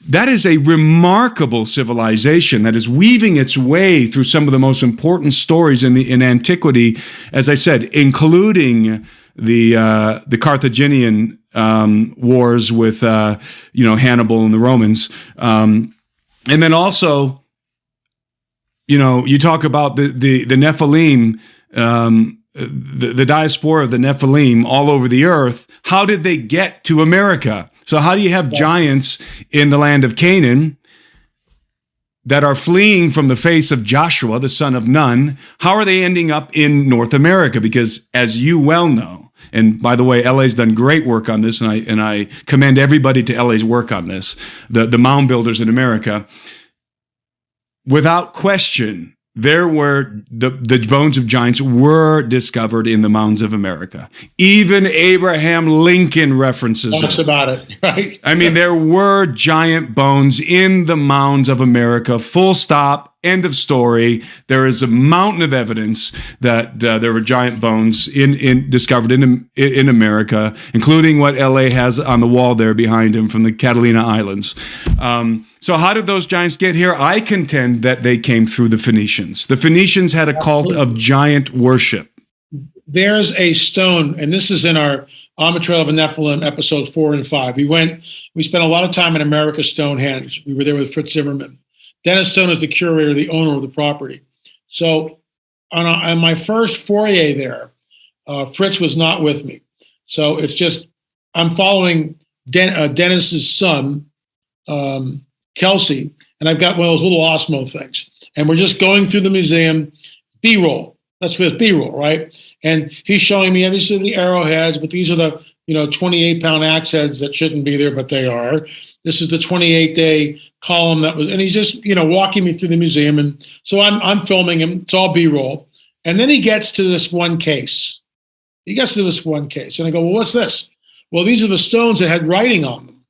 that is a remarkable civilization that is weaving its way through some of the most important stories in antiquity, as I said, including the Carthaginian wars with Hannibal and the Romans, and then also you talk about the Nephilim, the diaspora of the Nephilim all over the earth. How did they get to America? So how do you have giants in the land of Canaan that are fleeing from the face of Joshua, the son of Nun? How are they ending up in North America? Because as you well know, and by the way, LA's done great work on this, and I commend everybody to LA's work on this, the mound builders in America. Without question, there were the bones of giants were discovered in the mounds of America. Even Abraham Lincoln references Talks about it, right? I mean, there were giant bones in the mounds of America, full stop, end of story. There is a mountain of evidence that there were giant bones discovered in America, including what LA has on the wall there behind him from the Catalina Islands. So how did those giants get here? I contend that they came through the Phoenicians. The Phoenicians had a cult of giant worship. There's a stone, and this is in our On the Trail of the Nephilim, episodes 4 and 5. We spent a lot of time in America Stonehenge. We were there with Fritz Zimmerman. Dennis Stone is the curator, the owner of the property. So on my first foray there, Fritz was not with me. So it's just, I'm following Dennis's son, Kelsey, and I've got one of those little Osmo things. And we're just going through the museum, B-roll. That's with B-roll, right? And he's showing me obviously the arrowheads, but these are the 28-pound axe heads that shouldn't be there, but they are. This is the 28-day column that was, and he's just walking me through the museum, and so I'm filming him. It's all B-roll, and then he gets to this one case. And I go, well, what's this? Well, these are the stones that had writing on them.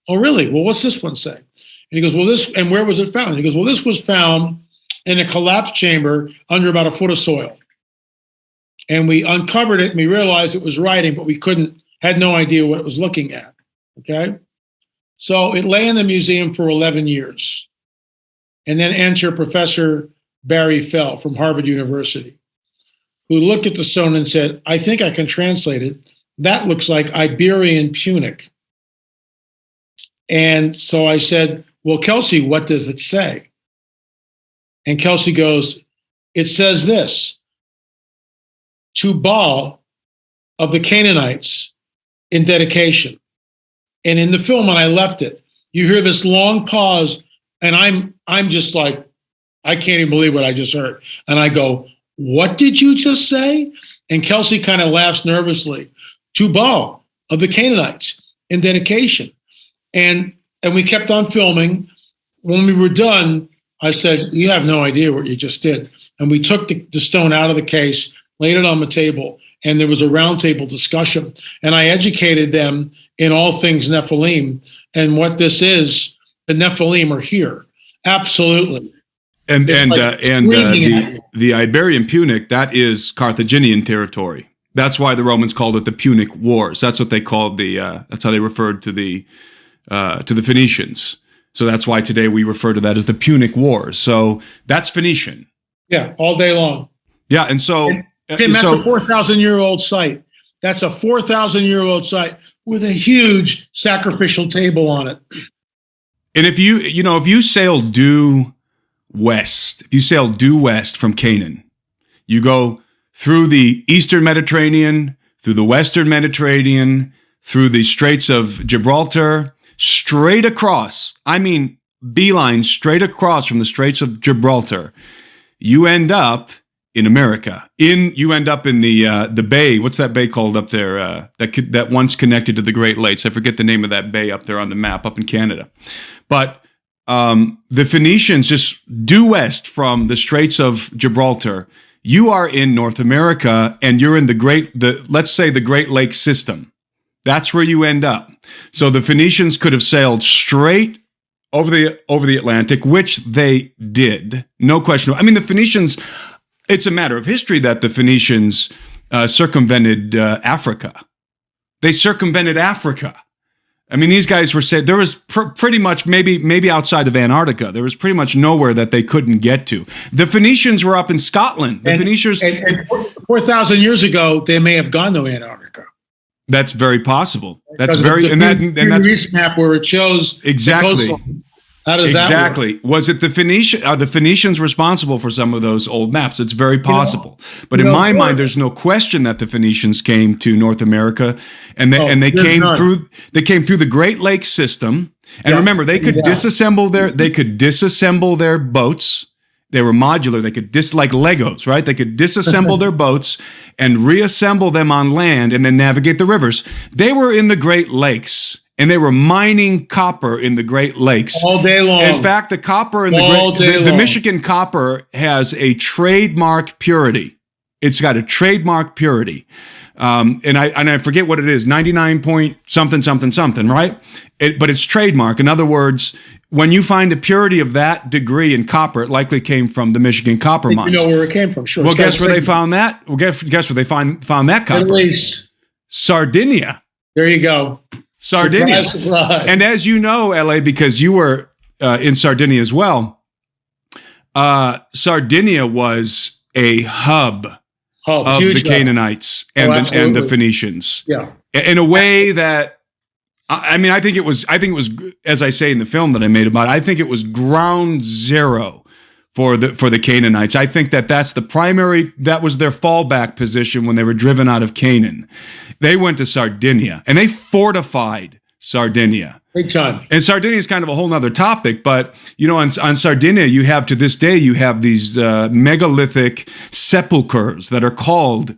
Oh, really? Well, what's this one say? And he goes, well, this, and where was it found? And he goes, well, this was found in a collapsed chamber under about a foot of soil. And we uncovered it and we realized it was writing, but we had no idea what it was looking at. Okay. So it lay in the museum for 11 years. And then enter Professor Barry Fell from Harvard University, who looked at the stone and said, I think I can translate it. That looks like Iberian Punic. And so I said, well, Kelsey, what does it say? And Kelsey goes, it says this: to Baal of the Canaanites in dedication. And in the film, when I left it, you hear this long pause, and I'm just like, I can't even believe what I just heard. And I go, what did you just say? And Kelsey kind of laughs nervously. To Baal of the Canaanites in dedication. And we kept on filming. When we were done, I said, you have no idea what you just did. And we took the stone out of the case, laid it on the table, and there was a roundtable discussion. And I educated them in all things Nephilim. And what this is, the Nephilim are here. Absolutely. And the Iberian Punic, that is Carthaginian territory. That's why the Romans called it the Punic Wars. That's what they called that's how they referred to the Phoenicians. So that's why today we refer to that as the Punic Wars. So that's Phoenician. Yeah, all day long. Yeah, and so... Tim, that's a 4,000-year-old site. That's a 4,000-year-old site with a huge sacrificial table on it. And if you sail due west from Canaan, you go through the Eastern Mediterranean, through the Western Mediterranean, through the Straits of Gibraltar, straight across, I mean, beeline straight across from the Straits of Gibraltar, you end up in America. You end up in the bay. What's that bay called up there? That once connected to the Great Lakes. I forget the name of that bay up there on the map up in Canada. But the Phoenicians, just due west from the Straits of Gibraltar, you are in North America, and you're in let's say the Great Lakes system. That's where you end up. So the Phoenicians could have sailed straight over the Atlantic, which they did, no question. I mean, the Phoenicians. It's a matter of history that the Phoenicians circumvented Africa. They circumvented Africa. I mean, these guys were saying there was pretty much maybe outside of Antarctica, there was pretty much nowhere that they couldn't get to. The Phoenicians were up in Scotland. The Phoenicians, and 4,000 years ago, they may have gone to Antarctica. That's very possible. That's Because very that's Reese map where it shows exactly. the coastline. How does that work? Was it the Phoenicians? Are the Phoenicians responsible for some of those old maps? It's very possible. But in my mind, there's no question that the Phoenicians came to North America, and they came through the Great Lakes system. And remember, they could disassemble their boats. They were modular. They could like Legos, right? They could disassemble their boats and reassemble them on land, and then navigate the rivers. They were in the Great Lakes. And they were mining copper in the Great Lakes all day long. In fact, the copper in the Michigan copper has a trademark purity. It's got a trademark purity, and I forget what it is, 99 point something, right? But it's trademark. In other words, when you find a purity of that degree in copper, it likely came from the Michigan copper mines. You know where it came from, sure. Well, guess where they found that? Well, guess where they found that copper? At least Sardinia. There you go. Sardinia. Surprise. And as you know, LA, because you were in Sardinia as well, Sardinia was a hub of the Canaanites and the Phoenicians. Yeah. In a way that, I mean, I think it was, as I say in the film that I made about it, I think it was ground zero for the Canaanites. I think that was their fallback position when they were driven out of Canaan. They went to Sardinia and they fortified Sardinia. Big time. And Sardinia is kind of a whole nother topic, but on Sardinia, you have to this day, you have these megalithic sepulchres that are called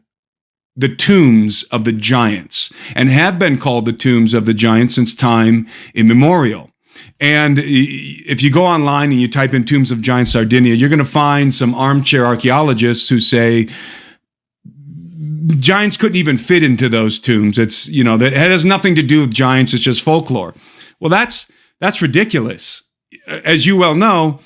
the tombs of the giants, and have been called the tombs of the giants since time immemorial. And if you go online and you type in Tombs of Giant Sardinia, you're going to find some armchair archaeologists who say giants couldn't even fit into those tombs. It's, that it has nothing to do with giants. It's just folklore. Well, that's ridiculous. As you well know,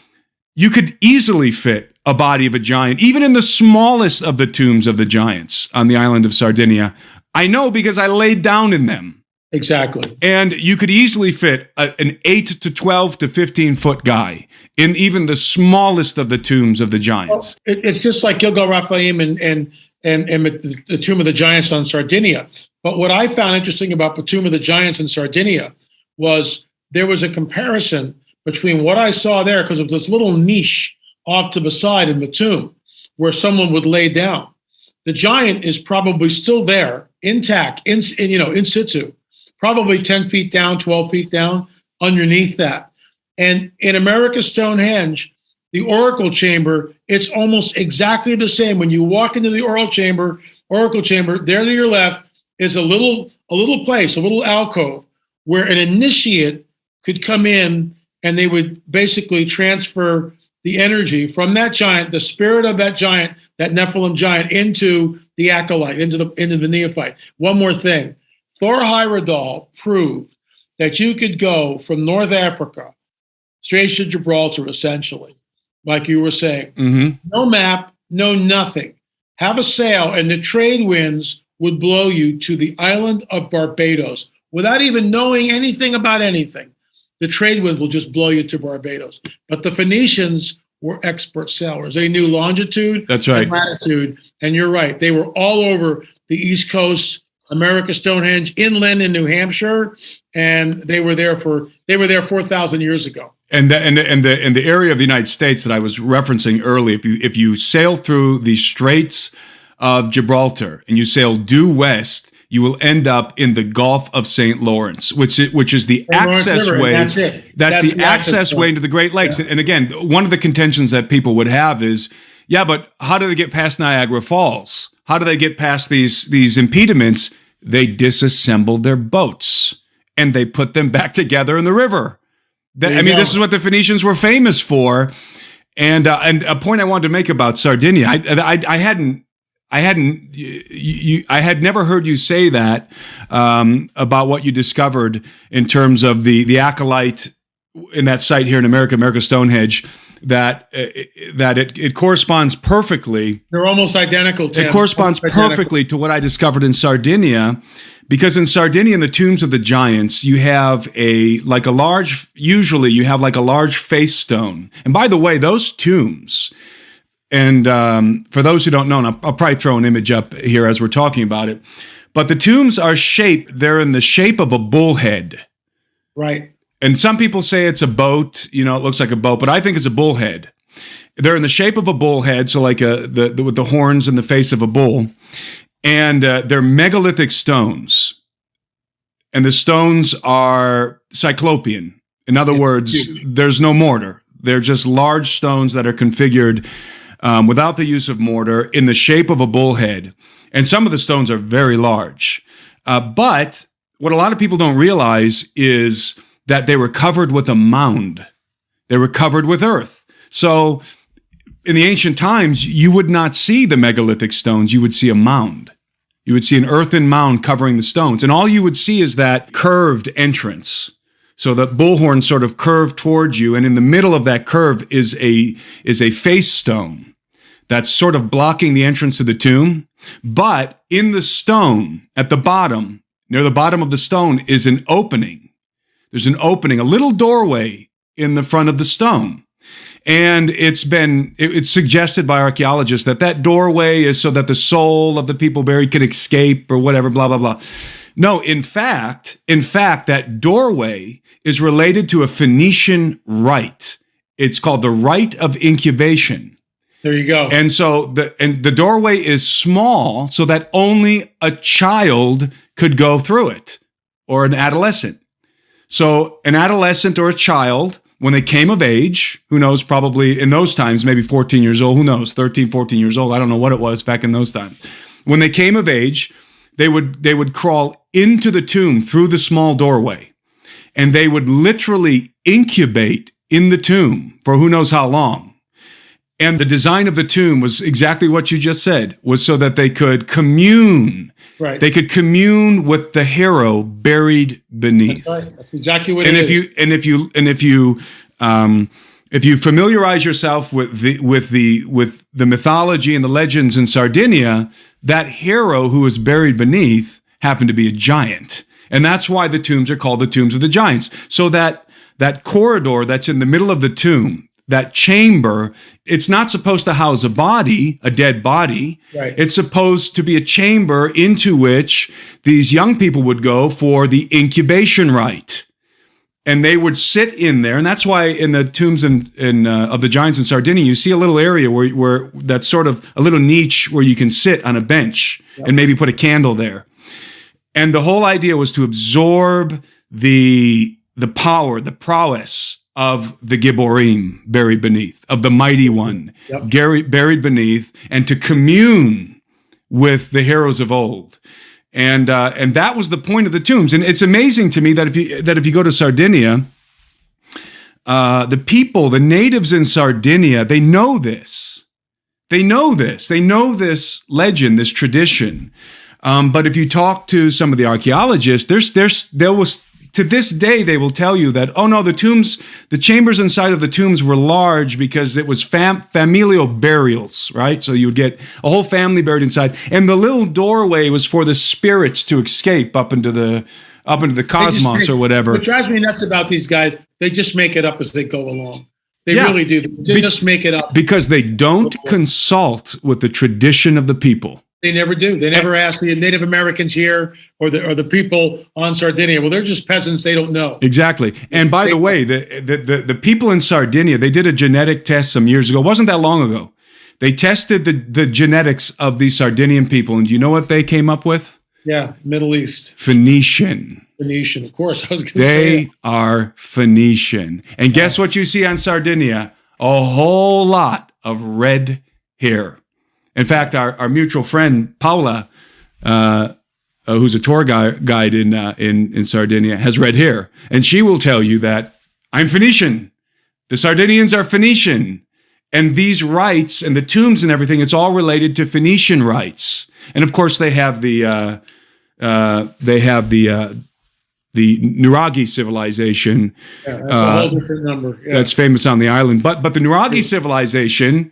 you could easily fit a body of a giant, even in the smallest of the tombs of the giants on the island of Sardinia. I know because I laid down in them. Exactly. And you could easily fit an 8 to 12 to 15 foot guy in even the smallest of the tombs of the giants. Well, it's just like Gilgal Raphaim and the Tomb of the Giants on Sardinia. But what I found interesting about the Tomb of the Giants in Sardinia was there was a comparison between what I saw there, because of this little niche off to the side in the tomb where someone would lay down. The giant is probably still there, intact, in situ. Probably 10 feet down, 12 feet down, underneath that. And in America's Stonehenge, the oracle chamber, it's almost exactly the same. When you walk into the oracle chamber, there to your left is a little place, a little alcove, where an initiate could come in and they would basically transfer the energy from that giant, the spirit of that giant, that Nephilim giant, into the acolyte, into the neophyte. One more thing. Thor Heyerdahl proved that you could go from North Africa straight to Gibraltar, essentially, like you were saying. Mm-hmm. No map, no nothing. Have a sail, and the trade winds would blow you to the island of Barbados without even knowing anything about anything. The trade winds will just blow you to Barbados. But the Phoenicians were expert sailors. They knew longitude, that's right, and latitude, and you're right. They were all over the East Coast, America, Stonehenge, inland in New Hampshire, and they were there 4,000 years ago. And the area of the United States that I was referencing earlier, if you sail through the Straits of Gibraltar and you sail due west, you will end up in the Gulf of St. Lawrence, which is the access River, way. that's it. That's the access way into the Great Lakes. Yeah. And again, one of the contentions that people would have is, yeah, but how do they get past Niagara Falls? How do they get past these impediments? They disassembled their boats and they put them back together in the river. This is what the Phoenicians were famous for. And a point I wanted to make about Sardinia, I had never heard you say that about what you discovered in terms of the acolyte in that site here in America Stonehenge. That it corresponds perfectly. They're almost identical, Tim. It corresponds perfectly to what I discovered in Sardinia, because in Sardinia, in the tombs of the giants, you have usually you have like a large face stone. And by the way, those tombs, and for those who don't know, and I'll probably throw an image up here as we're talking about it, but the tombs they're in the shape of a bullhead. Right. And some people say it's a boat, it looks like a boat, but I think it's a bullhead. They're in the shape of a bullhead, so like with the horns and the face of a bull. And they're megalithic stones. And the stones are cyclopean. In other words, there's no mortar. They're just large stones that are configured without the use of mortar in the shape of a bullhead. And some of the stones are very large. But what a lot of people don't realize is that they were covered with a mound. They were covered with earth. So in the ancient times, you would not see the megalithic stones. You would see a mound. You would see an earthen mound covering the stones. And all you would see is that curved entrance. So the bullhorn sort of curved towards you. And in the middle of that curve is a face stone that's sort of blocking the entrance to the tomb. But in the stone, at the bottom, near the bottom of the stone, is an opening. There's an opening, a little doorway in the front of the stone. And it's suggested by archaeologists that doorway is so that the soul of the people buried can escape or whatever, blah, blah, blah. No, in fact, that doorway is related to a Phoenician rite. It's called the rite of incubation. There you go. And so the doorway is small so that only a child could go through it, or an adolescent. So an adolescent or a child, when they came of age, who knows, probably in those times, maybe 14 years old, who knows, 13, 14 years old. I don't know what it was back in those times. When they came of age, they would crawl into the tomb through the small doorway, and they would literally incubate in the tomb for who knows how long. And the design of the tomb was exactly what you just said, was so that they could commune. Right. They could commune with the hero buried beneath. That's right. That's exactly what it is. If you familiarize yourself with the mythology and the legends in Sardinia, that hero who was buried beneath happened to be a giant. And that's why the tombs are called the tombs of the giants. So that corridor that's in the middle of the tomb, that chamber, it's not supposed to house a dead body. Right. It's supposed to be a chamber into which these young people would go for the incubation rite. And they would sit in there. And that's why in the tombs of the giants in Sardinia, you see a little area where that's sort of a little niche where you can sit on a bench and maybe put a candle there. And the whole idea was to absorb the power, the prowess of the Gibborim buried beneath, of the mighty one buried beneath, and to commune with the heroes of old. And that was the point of the tombs. And it's amazing to me that if you go to Sardinia, the natives in Sardinia, they know this. They know this legend, this tradition. But if you talk to some of the archaeologists, there was, to this day, they will tell you that, oh no, the chambers inside of the tombs were large because it was familial burials, right? So you would get a whole family buried inside, and the little doorway was for the spirits to escape up into the cosmos or whatever. What drives me nuts about these guys, they just make it up as they go along. They really do. They just make it up. Because they don't consult with the tradition of the people. They never do. They never ask the Native Americans here or the people on Sardinia. Well, they're just peasants. They don't know. Exactly. And by the way, the people in Sardinia, they did a genetic test some years ago. It wasn't that long ago. They tested the genetics of these Sardinian people. And do you know what they came up with? Yeah, Middle East. Phoenician. Phoenician, of course. I was going to say They are Phoenician. And guess what you see on Sardinia? A whole lot of red hair. In fact, our mutual friend, Paula, who's a tour guide in Sardinia, has red hair. And she will tell you that I'm Phoenician. The Sardinians are Phoenician. And these rites and the tombs and everything, it's all related to Phoenician rites. And of course, they have the Nuragi civilization. Yeah, that's a whole different number. Yeah. That's famous on the island. But the Nuragi civilization,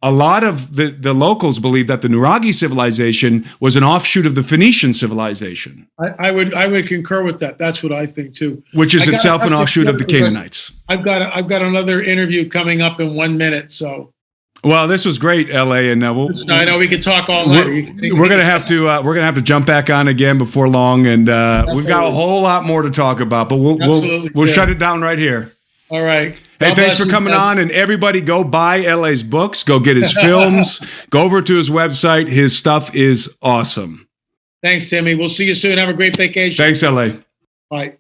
a lot of the locals believe that the Nuragi civilization was an offshoot of the Phoenician civilization. I would concur with that. That's what I think too. Which is itself an offshoot of the Canaanites. I've got another interview coming up in 1 minute. So. Well, this was great, LA, and I know we could talk all night. We're gonna have to jump back on again before long, and we've got a whole lot more to talk about. But we'll shut it down right here. All right. Hey, thanks for coming on, and everybody go buy LA's books, go get his films, go over to his website. His stuff is awesome. Thanks, Timmy. We'll see you soon. Have a great vacation. Thanks, LA. Bye.